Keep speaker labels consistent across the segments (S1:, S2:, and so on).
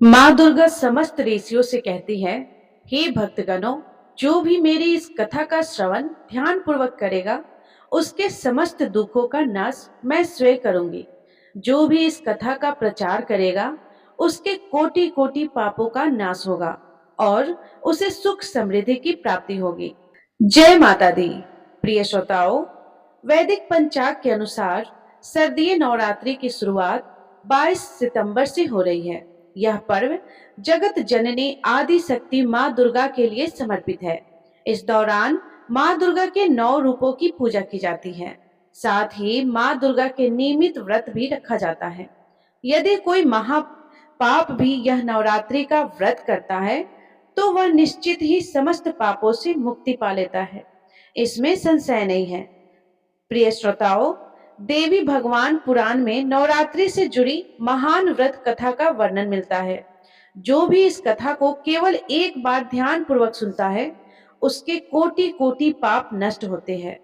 S1: माँ दुर्गा समस्त ऋषियों से कहती है, हे भक्तगणों, जो भी मेरी इस कथा का श्रवण ध्यान पूर्वक करेगा, उसके समस्त दुखों का नाश मैं स्वयं करूंगी। जो भी इस कथा का प्रचार करेगा, उसके कोटि कोटि पापों का नाश होगा और उसे सुख समृद्धि की प्राप्ति होगी। जय माता दी। प्रिय श्रोताओं, वैदिक पंचांग के अनुसार शारदीय नवरात्रि की शुरुआत 22 सितंबर से हो रही है। यह पर्व जगत जननी आदि शक्ति माँ दुर्गा के लिए समर्पित है। इस दौरान माँ दुर्गा के 9 रूपों की पूजा की जाती है। साथ ही माँ दुर्गा के नियमित व्रत भी रखा जाता है। यदि कोई महापाप भी यह नवरात्रि का व्रत करता है, तो वह निश्चित ही समस्त पापों से मुक्ति पा लेता है। इसमें संशय नहीं है। प्रिय श्रोताओं, देवी भगवान पुराण में नवरात्रि से जुड़ी महान व्रत कथा का वर्णन मिलता है। जो भी इस कथा को केवल एक बार ध्यान पूर्वक सुनता है, उसके कोटि कोटि पाप नष्ट होते हैं।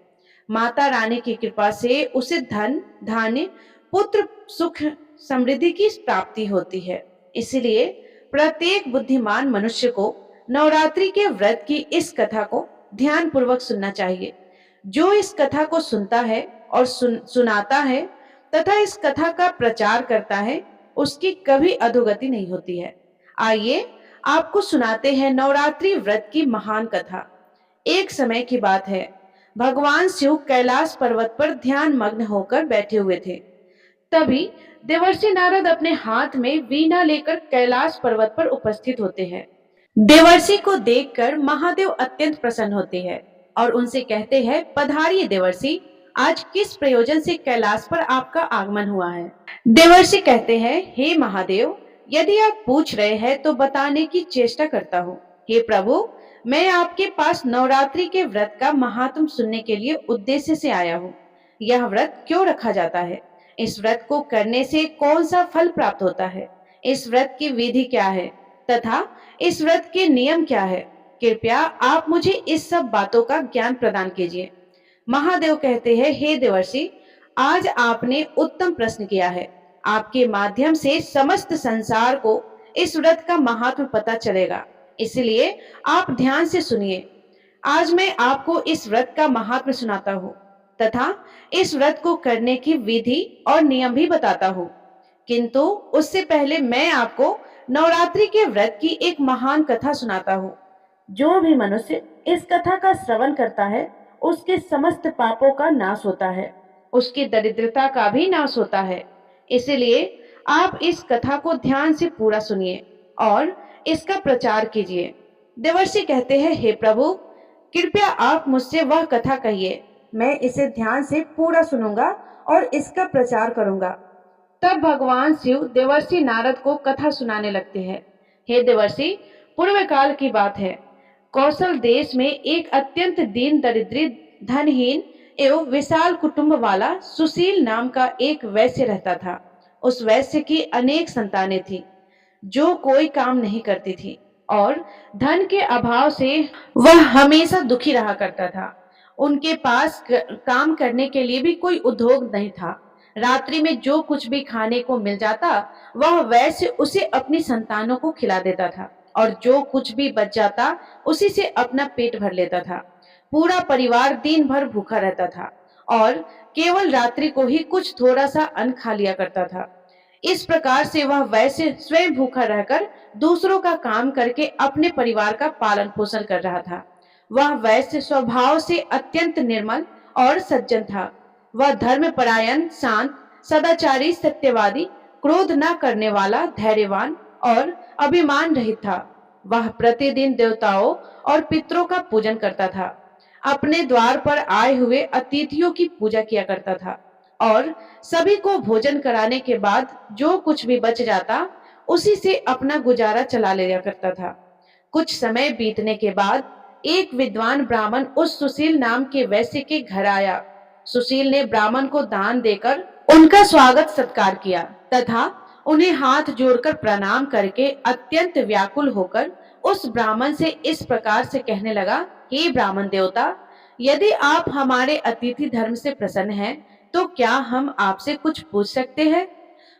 S1: माता रानी की कृपा से उसे धन, धान्य, पुत्र, सुख, समृद्धि की प्राप्ति होती है। इसलिए प्रत्येक बुद्धिमान मनुष्य को नवरात्रि के व्रत की इस कथा को ध्यान पूर्वक सुनना चाहिए। जो इस कथा को सुनता है और सुनाता है तथा इस कथा का प्रचार करता है, उसकी कभी अधोगति नहीं होती है। आइए आपको सुनाते हैं नवरात्रि व्रत की महान कथा। एक समय की बात है, भगवान शिव कैलाश पर्वत पर ध्यान मग्न होकर बैठे हुए थे। तभी देवर्षि नारद अपने हाथ में वीणा लेकर कैलाश पर्वत पर उपस्थित होते हैं। देवर्षि को देखकर महादेव अत्यंत प्रसन्न होते हैं और उनसे कहते हैं, पधारिए देवर्षि, आज किस प्रयोजन से कैलाश पर आपका आगमन हुआ है। देवर्षि कहते हैं, हे महादेव, यदि आप पूछ रहे हैं तो बताने की चेष्टा करता हूँ। हे प्रभु, मैं आपके पास नवरात्रि के व्रत का महात्म सुनने के लिए उद्देश्य से आया हूँ। यह व्रत क्यों रखा जाता है? इस व्रत को करने से कौन सा फल प्राप्त होता है? इस व्रत की विधि क्या है तथा इस व्रत के नियम क्या है? कृपया आप मुझे इस सब बातों का ज्ञान प्रदान कीजिए। महादेव कहते हैं, हे देवर्षि, आज आपने उत्तम प्रश्न किया है। आपके माध्यम से समस्त संसार को इस व्रत का महात्म पता चलेगा। इसलिए आप ध्यान से सुनिए। आज मैं आपको इस व्रत का महात्म सुनाता हूँ तथा इस व्रत को करने की विधि और नियम भी बताता हूँ। किंतु उससे पहले मैं आपको नवरात्रि के व्रत की एक महान कथा सुनाता हूँ। जो भी मनुष्य इस कथा का श्रवण करता है, उसके समस्त पापों का नाश होता है, उसकी दरिद्रता का भी नाश होता है। इसलिए आप इस कथा को ध्यान से पूरा सुनिए और इसका प्रचार कीजिए। देवर्षि कहते हैं, हे प्रभु, कृपया आप मुझसे वह कथा कहिए। मैं इसे ध्यान से पूरा सुनूंगा और इसका प्रचार करूंगा। तब भगवान शिव देवर्षि नारद को कथा सुनाने लगते हैं। हे देवर्षि, पूर्व काल की बात है। कौशल देश में एक अत्यंत दीन दरिद्री, धनहीन एवं विशाल कुटुंब वाला सुशील नाम का एक वैश्य रहता था। उस वैश्य की अनेक संतानें थी, जो कोई काम नहीं करती थी और धन के अभाव से वह हमेशा दुखी रहा करता था। उनके पास काम करने के लिए भी कोई उद्योग नहीं था। रात्रि में जो कुछ भी खाने को मिल जाता, वह वैश्य उसे अपनी संतानों को खिला देता था और जो कुछ भी बच जाता, उसी से अपना पेट भर लेता था। पूरा परिवार दिन भर भूखा रहता था और केवल रात्रि को ही कुछ थोड़ा सा अन्न खा लिया करता था। इस प्रकार से वह वैश्य स्वयं भूखा रहकर दूसरों का काम करके अपने परिवार का पालन पोषण कर रहा था। वह वैश्य स्वभाव से अत्यंत निर्मल और सज्जन था। वह धर्मपरायण, शांत, सदाचारी, सत्यवादी, क्रोध न करने वाला, धैर्यवान और अभिमान रहित था। वह प्रतिदिन देवताओं और पितरों का पूजन करता था। अपने द्वार पर आए हुए अतिथियों की पूजा किया करता था और सभी को भोजन कराने के बाद जो कुछ भी बच जाता, उसी से अपना गुजारा चला लिया करता था। कुछ समय बीतने के बाद एक विद्वान ब्राह्मण उस सुशील नाम के वैश्य के घर आया। सुशील ने ब्राह्मण को दान देकर उनका स्वागत सत्कार किया तथा उन्हें हाथ जोड़कर प्रणाम करके अत्यंत व्याकुल होकर उस ब्राह्मण से इस प्रकार से कहने लगा, हे ब्राह्मण देवता, यदि आप हमारे अतिथि धर्म से प्रसन्न हैं, तो क्या हम आपसे कुछ पूछ सकते हैं?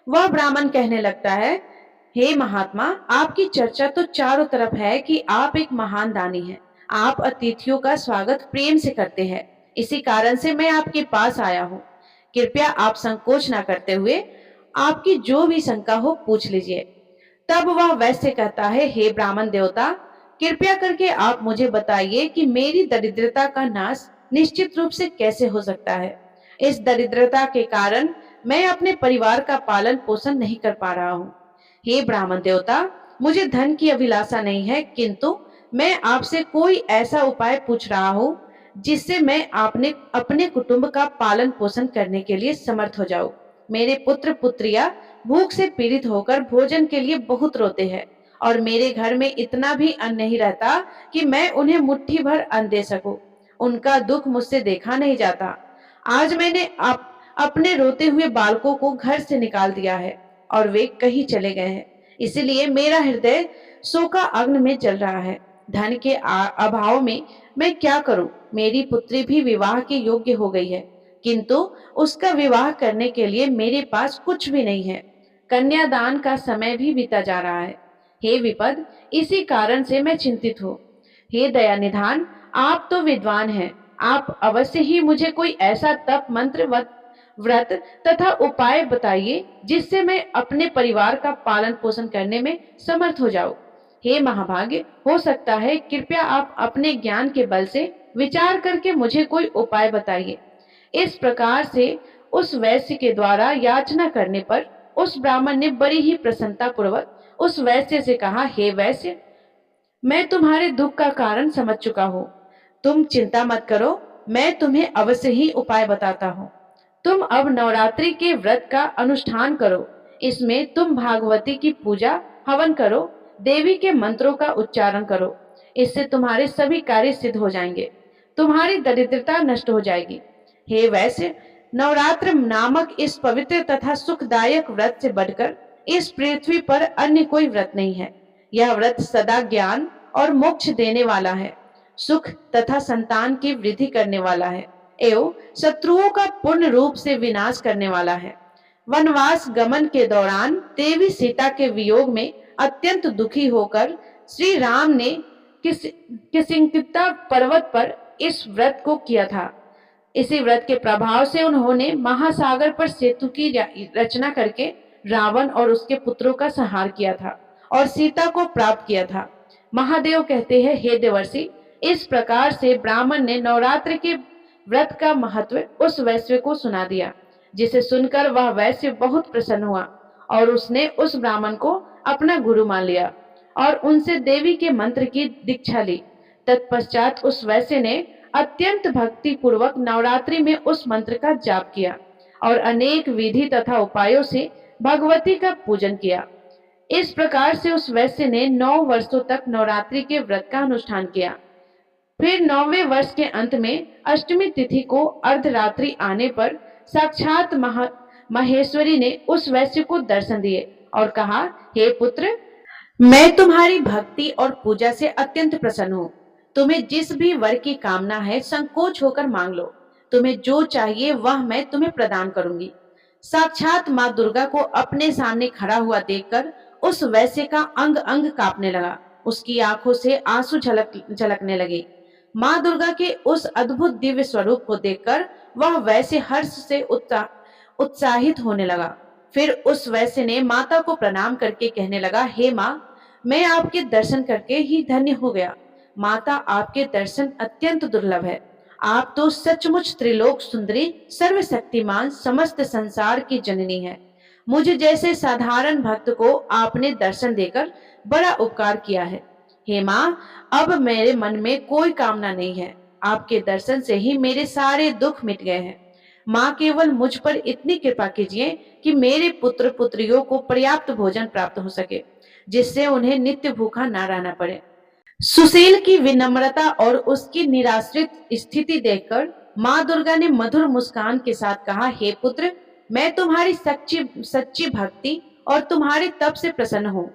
S1: वह ब्राह्मण कहने लगता है, हे महात्मा, आपकी चर्चा तो चारों तरफ है कि आप एक महान दानी हैं। आप अतिथियों का स्वागत प्रेम से करते हैं। इसी कारण से मैं आपके पास आया हूँ। कृपया आप संकोच ना करते हुए आपकी जो भी शंका हो पूछ लीजिए। तब वह वैसे कहता है, हे ब्राह्मण देवता, कृपया करके आप मुझे बताइए कि मेरी दरिद्रता का नाश निश्चित रूप से कैसे हो सकता है। इस दरिद्रता के कारण मैं अपने परिवार का पालन पोषण नहीं कर पा रहा हूँ। हे ब्राह्मण देवता, मुझे धन की अभिलाषा नहीं है, किंतु मैं आपसे कोई ऐसा उपाय पूछ रहा हूँ जिससे मैं अपने अपने कुटुंब का पालन पोषण करने के लिए समर्थ हो जाऊं। मेरे पुत्र पुत्रियां भूख से पीड़ित होकर भोजन के लिए बहुत रोते हैं और मेरे घर में इतना भी अन्न नहीं रहता कि मैं उन्हें मुट्ठी भर अन्न दे सकूं। उनका दुख मुझसे देखा नहीं जाता। आज मैंने अपने रोते हुए बालकों को घर से निकाल दिया है और वे कहीं चले गए हैं। इसलिए मेरा हृदय शोका अग्नि में जल रहा है। धन के अभाव में मैं क्या करूं? मेरी पुत्री भी विवाह के योग्य हो गई है, किंतु उसका विवाह करने के लिए मेरे पास कुछ भी नहीं है। कन्यादान का समय भी बीता जा रहा है। हे विपद, इसी कारण से मैं चिंतित हूँ। हे दयानिधान, आप तो विद्वान हैं। आप अवश्य ही मुझे कोई ऐसा तप मंत्र व्रत तथा उपाय बताइए जिससे मैं अपने परिवार का पालन पोषण करने में समर्थ हो जाऊं। हे महाभाग्य, हो सकता है कृपया आप अपने ज्ञान के बल से विचार करके मुझे कोई उपाय बताइए। इस प्रकार से उस वैश्य के द्वारा याचना करने पर उस ब्राह्मण ने बड़ी ही प्रसन्नता पूर्वक उस वैश्य से कहा, हे वैश्य, मैं तुम्हारे दुख का कारण समझ चुका हूँ। तुम चिंता मत करो, मैं तुम्हें अवश्य ही उपाय बताता हूँ। तुम अब नवरात्रि के व्रत का अनुष्ठान करो। इसमें तुम भागवती की पूजा हवन करो, देवी के मंत्रों का उच्चारण करो। इससे तुम्हारे सभी कार्य सिद्ध हो जाएंगे, तुम्हारी दरिद्रता नष्ट हो जाएगी। हे वैश्य, नवरात्र नामक इस पवित्र तथा सुखदायक व्रत से बढ़कर इस पृथ्वी पर अन्य कोई व्रत नहीं है। यह व्रत सदा ज्ञान और मोक्ष देने वाला है, सुख तथा संतान की वृद्धि करने वाला है एवं शत्रुओं का पूर्ण रूप से विनाश करने वाला है। वनवास गमन के दौरान देवी सीता के वियोग में अत्यंत दुखी होकर श्री राम ने किसिंकिता पर्वत पर इस व्रत को किया था। इसी व्रत के प्रभाव से उन्होंने महासागर पर सेतु की रचना करके रावण और उसके पुत्रों का संहार किया था और सीता को प्राप्त किया था। महादेव कहते हैं, हे देवर्षि, इस प्रकार से ब्राह्मण ने नवरात्र के व्रत का महत्व उस वैश्य को सुना दिया, जिसे सुनकर वह वैश्य बहुत प्रसन्न हुआ और उसने उस ब्राह्मण को अपना गुरु मान लिया और उनसे देवी के मंत्र की दीक्षा ली। तत्पश्चात उस वैश्य ने अत्यंत भक्ति पूर्वक नवरात्रि में उस मंत्र का जाप किया और अनेक विधि तथा उपायों से भगवती का पूजन किया। इस प्रकार से उस वैश्य ने 9 वर्षों तक नवरात्रि के व्रत का अनुष्ठान किया। फिर 9वें वर्ष के अंत में अष्टमी तिथि को अर्धरात्रि आने पर साक्षात महेश्वरी ने उस वैश्य को दर्शन दिए और कहा, हे पुत्र, मैं तुम्हारी भक्ति और पूजा से अत्यंत प्रसन्न हूँ। तुम्हें जिस भी वर की कामना है संकोच होकर मांग लो। तुम्हें जो चाहिए वह मैं तुम्हें प्रदान करूंगी। साक्षात माँ दुर्गा को अपने सामने खड़ा हुआ देखकर उस वैश्य का अंग अंग कांपने लगा। उसकी आंखों से आंसू झलकने लगे। माँ दुर्गा के उस अद्भुत दिव्य स्वरूप को देखकर वह वैश्य हर्ष से उत्साहित होने लगा। फिर उस वैश्य ने माता को प्रणाम करके कहने लगा, हे माँ, मैं आपके दर्शन करके ही धन्य हो गया। माता, आपके दर्शन अत्यंत दुर्लभ है। आप तो सचमुच त्रिलोक सुंदरी, सर्वशक्तिमान, समस्त संसार की जननी है। मुझे जैसे साधारण भक्त को आपने दर्शन देकर बड़ा उपकार किया है। हे माँ, अब मेरे मन में कोई कामना नहीं है। आपके दर्शन से ही मेरे सारे दुख मिट गए हैं। माँ, केवल मुझ पर इतनी कृपा कीजिए कि मेरे पुत्र पुत्रियों को पर्याप्त भोजन प्राप्त हो सके, जिससे उन्हें नित्य भूखा न रहना पड़े। सुशील की विनम्रता और उसकी निराश्रित स्थिति देखकर माँ दुर्गा ने मधुर मुस्कान के साथ कहा, हे पुत्र, मैं तुम्हारी सच्ची भक्ति और तुम्हारे तप से प्रसन्न हूँ।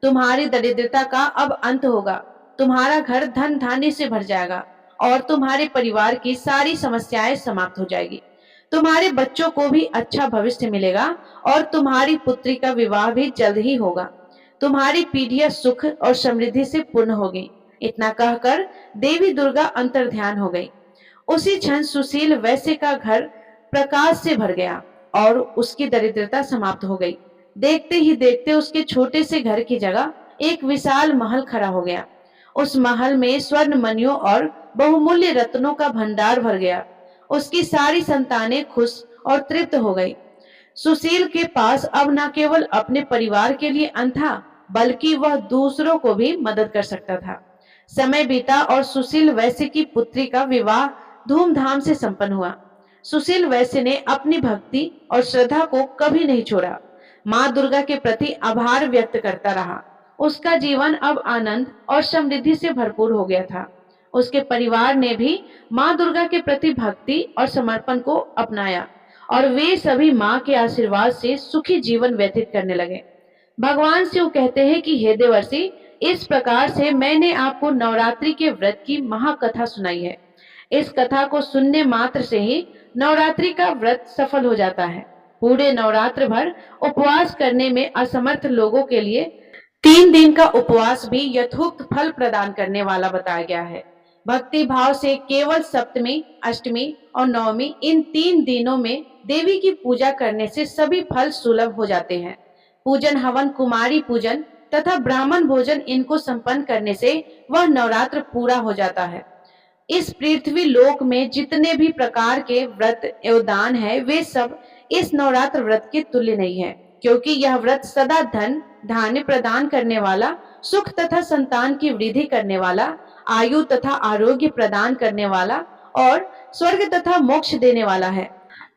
S1: तुम्हारी दरिद्रता का अब अंत होगा। तुम्हारा घर धन धान्य से भर जाएगा और तुम्हारे परिवार की सारी समस्याएं समाप्त हो जाएगी। तुम्हारे बच्चों को भी अच्छा भविष्य मिलेगा और तुम्हारी पुत्री का विवाह भी जल्द ही होगा। तुम्हारी पीढ़ियां सुख और समृद्धि से पूर्ण होगी। इतना कहकर देवी दुर्गा अंतर्ध्यान हो गई। उसी क्षण सुशील वैश्य का घर प्रकाश से भर गया और उसकी दरिद्रता समाप्त हो गई। देखते ही देखते उसके छोटे से घर की जगह एक विशाल महल खड़ा हो गया। उस महल में स्वर्ण मणियों और बहुमूल्य रत्नों का भंडार भर गया। उसकी सारी संतानें खुश और तृप्त हो गई। सुशील के पास अब न केवल अपने परिवार के लिए अन्न था, बल्कि वह दूसरों को भी मदद कर सकता था। समय बीता और सुशील वैश्य की पुत्री का विवाह धूमधाम से संपन्न हुआ। सुशील वैश्य ने अपनी भक्ति और श्रद्धा को कभी नहीं छोड़ा। माँ दुर्गा के प्रति आभार व्यक्त करता रहा। उसका जीवन अब आनंद और समृद्धि से भरपूर हो गया था। उसके परिवार ने भी माँ दुर्गा के प्रति भक्ति और समर्पण को अपनाया और वे सभी माँ के आशीर्वाद से सुखी जीवन व्यतीत करने लगे। भगवान शिव कहते हैं कि हे देवर्षि, इस प्रकार से मैंने आपको नवरात्रि के व्रत की महाकथा सुनाई है। इस कथा को सुनने मात्र से ही नवरात्रि का व्रत सफल हो जाता है। पूरे नवरात्र भर उपवास करने में असमर्थ लोगों के लिए 3 दिन का उपवास भी यथोक्त फल प्रदान करने वाला बताया गया है। भक्ति भाव से केवल सप्तमी, अष्टमी और नवमी इन 3 दिनों में देवी की पूजा करने से सभी फल सुलभ हो जाते हैं। पूजन हवन, कुमारी पूजन तथा ब्राह्मण भोजन इनको संपन्न करने से वह नवरात्र पूरा हो जाता है। इस पृथ्वी लोक में जितने भी प्रकार के व्रत एवं दान है, वे सब इस नवरात्र व्रत के तुल्य नहीं है, क्योंकि यह व्रत सदा धन धान्य प्रदान करने वाला, सुख तथा संतान की वृद्धि करने वाला, आयु तथा आरोग्य प्रदान करने वाला और स्वर्ग तथा मोक्ष देने वाला है।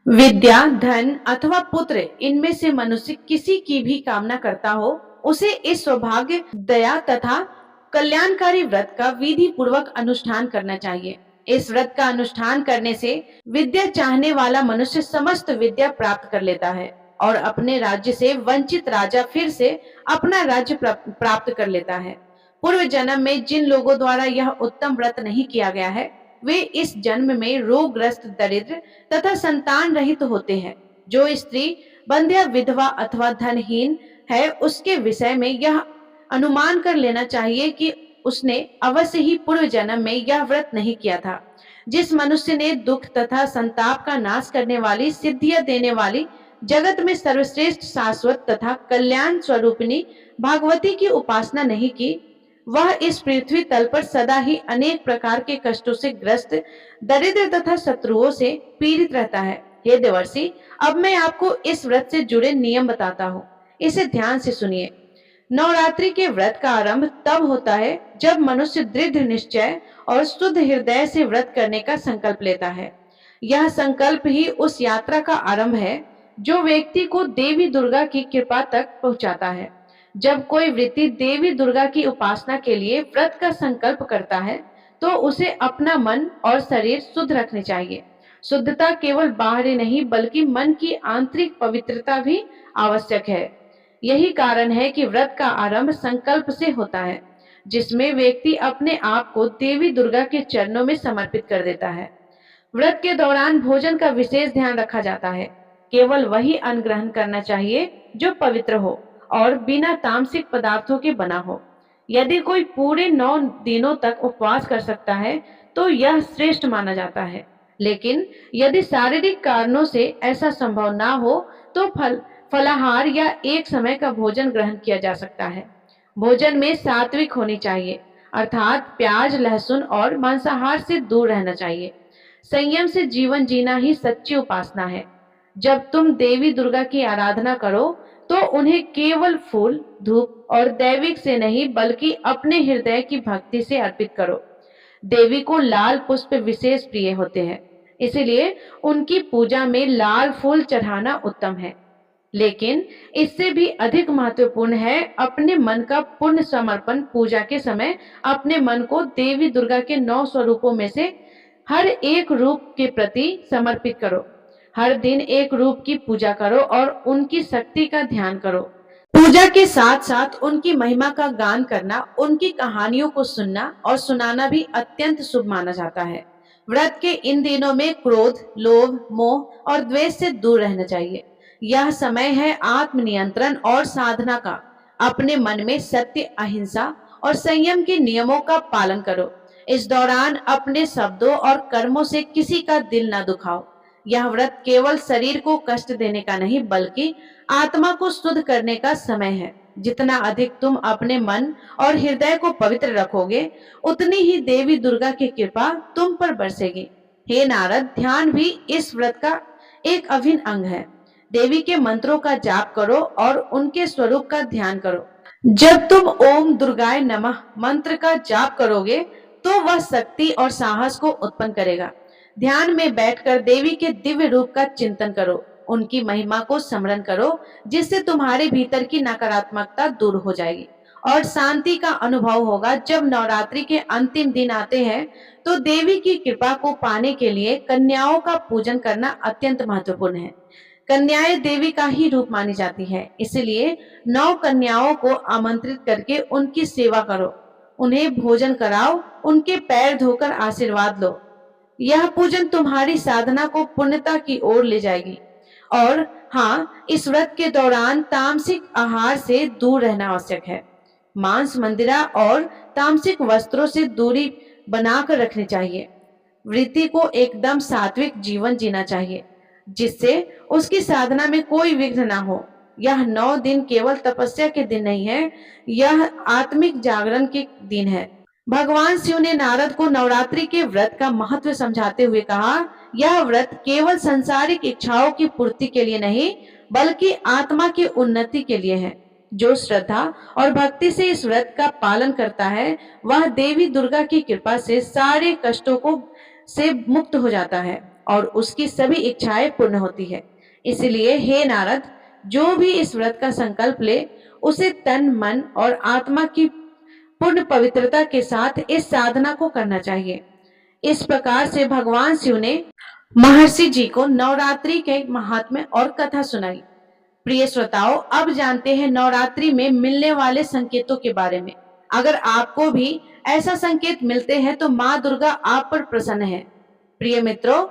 S1: विद्या, धन अथवा पुत्र, इनमें से मनुष्य किसी की भी कामना करता हो, उसे इस सौभाग्य, दया तथा कल्याणकारी व्रत का विधि पूर्वक अनुष्ठान करना चाहिए। इस व्रत का अनुष्ठान करने से विद्या चाहने वाला मनुष्य समस्त विद्या प्राप्त कर लेता है और अपने राज्य से वंचित राजा फिर से अपना राज्य प्राप्त कर लेता है। पूर्व जन्म में जिन लोगों द्वारा यह उत्तम व्रत नहीं किया गया है, वे इस जन्म में रोगग्रस्त, दरिद्र तथा संतान रहित होते हैं। जो स्त्री बंध्या, विधवा अथवा धनहीन है, उसके विषय में यह अनुमान कर लेना चाहिए कि उसने अवश्य ही पूर्व जन्म में यह व्रत नहीं किया था। जिस मनुष्य ने दुख तथा संताप का नाश करने वाली, सिद्धियां देने वाली, जगत में सर्वश्रेष्ठ, शाश्वत तथा कल्याण स्वरूपिणी भागवती की उपासना नहीं की, वह इस पृथ्वी तल पर सदा ही अनेक प्रकार के कष्टों से ग्रस्त, दरिद्र तथा शत्रुओं से पीड़ित रहता है। हे देवर्षि, अब मैं आपको इस व्रत से जुड़े नियम बताता हूँ, इसे ध्यान से सुनिए। नवरात्रि के व्रत का आरंभ तब होता है जब मनुष्य दृढ़ निश्चय और शुद्ध हृदय से व्रत करने का संकल्प लेता है। यह संकल्प ही उस यात्रा का आरंभ है जो व्यक्ति को देवी दुर्गा की कृपा तक पहुंचाता है। जब कोई व्यक्ति देवी दुर्गा की उपासना के लिए व्रत का संकल्प करता है, तो उसे अपना मन और शरीर शुद्ध रखने चाहिए। शुद्धता केवल बाहरी नहीं, बल्कि मन की आंतरिक पवित्रता भी आवश्यक है। यही कारण है कि व्रत का आरंभ संकल्प से होता है, जिसमें व्यक्ति अपने आप को देवी दुर्गा के चरणों में समर्पित कर देता है। व्रत के दौरान भोजन का विशेष ध्यान रखा जाता है। केवल वही अन्न ग्रहण करना चाहिए जो पवित्र हो और बिना तामसिक पदार्थों के बना हो। यदि कोई पूरे 9 दिनों तक उपवास कर सकता है, तो यह श्रेष्ठ माना जाता है। लेकिन यदि शारीरिक कारणों से ऐसा संभव ना हो, तो फलाहार या एक समय का भोजन ग्रहण किया जा सकता है। भोजन में सात्विक होनी चाहिए, अर्थात प्याज, लहसुन और मांसाहार से दूर रहना चाहिए। संयम से जीवन जीना ही सच्ची उपासना है। जब तुम देवी दुर्गा की आराधना करो, तो उन्हें केवल फूल, धूप और दैविक से नहीं, बल्कि अपने हृदय की भक्ति से अर्पित करो। देवी को लाल पुष्प विशेष प्रिय होते हैं, इसलिए उनकी पूजा में लाल फूल चढ़ाना उत्तम है। लेकिन इससे भी अधिक महत्वपूर्ण है अपने मन का पूर्ण समर्पण। पूजा के समय अपने मन को देवी दुर्गा के 9 स्वरूपों में से हर एक रूप के प्रति समर्पित करो। हर दिन एक रूप की पूजा करो और उनकी शक्ति का ध्यान करो। पूजा के साथ साथ उनकी महिमा का गान करना, उनकी कहानियों को सुनना और सुनाना भी अत्यंत शुभ माना जाता है। व्रत के इन दिनों में क्रोध, लोभ, मोह और द्वेष से दूर रहना चाहिए। यह समय है आत्मनियंत्रण और साधना का। अपने मन में सत्य, अहिंसा और संयम के नियमों का पालन करो। इस दौरान अपने शब्दों और कर्मों से किसी का दिल न दुखाओ। यह व्रत केवल शरीर को कष्ट देने का नहीं, बल्कि आत्मा को शुद्ध करने का समय है। जितना अधिक तुम अपने मन और हृदय को पवित्र रखोगे, उतनी ही देवी दुर्गा की कृपा तुम पर बरसेगी। हे नारद, ध्यान भी इस व्रत का एक अभिन्न अंग है। देवी के मंत्रों का जाप करो और उनके स्वरूप का ध्यान करो। जब तुम ओम दुर्गाय नमः मंत्र का जाप करोगे, तो वह शक्ति और साहस को उत्पन्न करेगा। ध्यान में बैठकर देवी के दिव्य रूप का चिंतन करो, उनकी महिमा को स्मरण करो, जिससे तुम्हारे भीतर की नकारात्मकता दूर हो जाएगी और शांति का अनुभव होगा। जब नवरात्रि के अंतिम दिन आते हैं, तो देवी की कृपा को पाने के लिए कन्याओं का पूजन करना अत्यंत महत्वपूर्ण है। कन्याएं देवी का ही रूप मानी जाती है, इसलिए 9 कन्याओं को आमंत्रित करके उनकी सेवा करो, उन्हें भोजन कराओ, उनके पैर धोकर आशीर्वाद लो। यह पूजन तुम्हारी साधना को पूर्णता की ओर ले जाएगी। और हाँ, इस व्रत के दौरान तामसिक आहार से दूर रहना आवश्यक है। मांस, मंदिरा और तामसिक वस्त्रों से दूरी बनाकर रखनी चाहिए। वृत्ति को एकदम सात्विक जीवन जीना चाहिए, जिससे उसकी साधना में कोई विघ्न ना हो। यह 9 दिन केवल तपस्या के दिन नहीं है, यह आत्मिक जागरण के दिन है। भगवान शिव ने नारद को नवरात्रि के व्रत का महत्व समझाते हुए कहा, यह व्रत केवल सांसारिक इच्छाओं की पूर्ति के लिए नहीं, बल्कि आत्मा की उन्नति के लिए है। जो श्रद्धा और भक्ति से इस व्रत का पालन करता है, वह देवी दुर्गा की कृपा से सारे कष्टों को से मुक्त हो जाता है और उसकी सभी इच्छाएं पूर्ण होती है। इसलिए हे नारद, जो भी इस व्रत का संकल्प ले, उसे तन, मन और आत्मा की पूर्ण पवित्रता के साथ इस साधना को करना चाहिए। इस प्रकार से भगवान शिव ने महर्षि जी को नवरात्रि के महात्म्य और कथा सुनाई। प्रिय श्रोताओं, अब जानते हैं नवरात्रि में मिलने वाले संकेतों के बारे में। अगर आपको भी ऐसा संकेत मिलते हैं, तो माँ दुर्गा आप पर प्रसन्न है। प्रिय मित्रों,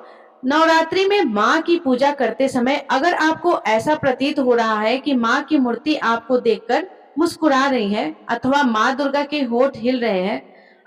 S1: नवरात्रि में माँ की पूजा करते समय अगर आपको ऐसा प्रतीत हो रहा है कि माँ की मूर्ति आपको देखकर मुस्कुरा रही है अथवा माँ दुर्गा के होठ हिल रहे हैं,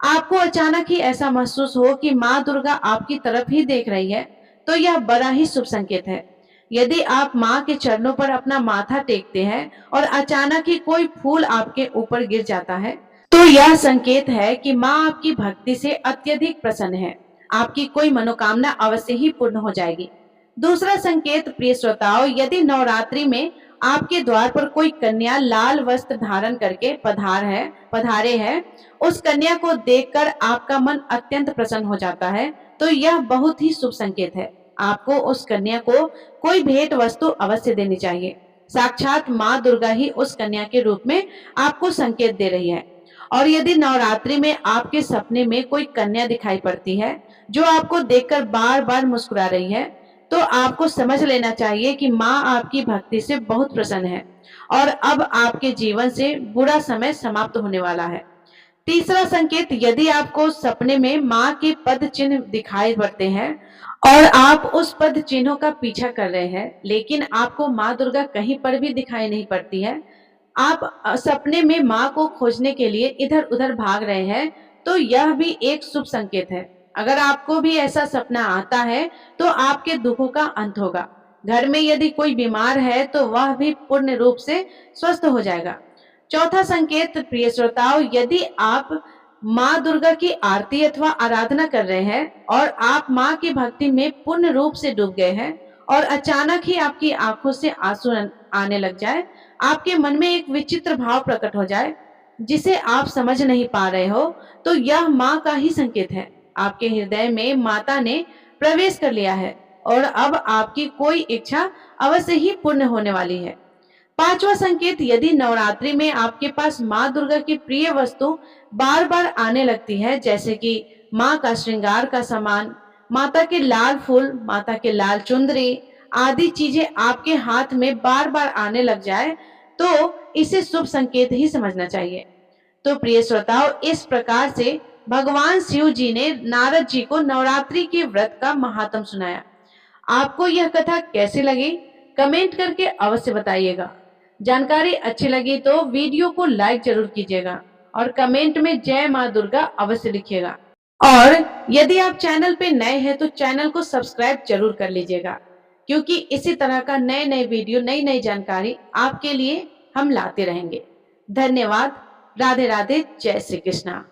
S1: आपको अचानक ही ऐसा महसूस हो कि माँ दुर्गा आपकी तरफ ही देख रही है, तो यह बड़ा ही शुभ संकेत है। यदि आप माँ के चरणों पर अपना माथा टेकते हैं और अचानक ही कोई फूल आपके ऊपर गिर जाता है, तो यह संकेत है कि माँ आपकी भक्ति से अत्यधिक प्रसन्न है। आपकी कोई मनोकामना अवश्य ही पूर्ण हो जाएगी। दूसरा संकेत, प्रिय श्रोताओं, यदि नवरात्रि में आपके द्वार पर कोई कन्या लाल वस्त्र धारण करके पधारे है, उस कन्या को देखकर आपका मन अत्यंत प्रसन्न हो जाता है, तो यह बहुत ही शुभ संकेत है। आपको उस कन्या को कोई भेंट वस्तु अवश्य देनी चाहिए। साक्षात माँ दुर्गा ही उस कन्या के रूप में आपको संकेत दे रही है। और यदि नवरात्रि में आपके सपने में कोई कन्या दिखाई पड़ती है जो आपको देखकर बार बार मुस्कुरा रही है, तो आपको समझ लेना चाहिए कि माँ आपकी भक्ति से बहुत प्रसन्न है और अब आपके जीवन से बुरा समय समाप्त होने वाला है। तीसरा संकेत, यदि आपको सपने में माँ के पद चिन्ह दिखाई पड़ते हैं और आप उस पद चिन्हों का पीछा कर रहे हैं, लेकिन आपको माँ दुर्गा कहीं पर भी दिखाई नहीं पड़ती है, आप सपने में माँ को खोजने के लिए इधर उधर भाग रहे हैं, तो यह भी एक शुभ संकेत है। अगर आपको भी ऐसा सपना आता है, तो आपके दुखों का अंत होगा। घर में यदि कोई बीमार है, तो वह भी पूर्ण रूप से स्वस्थ हो जाएगा। चौथा संकेत, प्रिय श्रोताओं, यदि आप माँ दुर्गा की आरती अथवा आराधना कर रहे हैं और आप माँ की भक्ति में पूर्ण रूप से डूब गए हैं और अचानक ही आपकी आंखों से आंसू आने लग जाए, आपके मन में एक विचित्र भाव प्रकट हो जाए जिसे आप समझ नहीं पा रहे हो, तो यह माँ का ही संकेत है। आपके हृदय में माता ने प्रवेश कर लिया है और अब आपकी कोई इच्छा अवश्य ही पूर्ण होने वाली है। पांचवा संकेत, यदि नवरात्रि में आपके पास माँ दुर्गा की प्रिय वस्तु बार बार आने लगती है, जैसे कि माँ का श्रृंगार का सामान, माता के लाल फूल, माता के लाल चुंदरी आदि चीजें आपके हाथ में बार बार आने लग जाए, तो इसे शुभ संकेत ही समझना चाहिए। तो प्रिय श्रोताओं, इस प्रकार से भगवान शिव जी ने नारद जी को नवरात्रि के व्रत का महात्म सुनाया। आपको यह कथा कैसी लगी? कमेंट करके अवश्य बताइएगा। जानकारी अच्छी लगी तो वीडियो को लाइक जरूर कीजिएगा और कमेंट में जय माँ दुर्गा अवश्य लिखिएगा। और यदि आप चैनल पे नए हैं तो चैनल को सब्सक्राइब जरूर कर लीजिएगा, क्योंकि इसी तरह का नए नए वीडियो, नई नई जानकारी आपके लिए हम लाते रहेंगे। धन्यवाद। राधे राधे। जय श्री कृष्णा।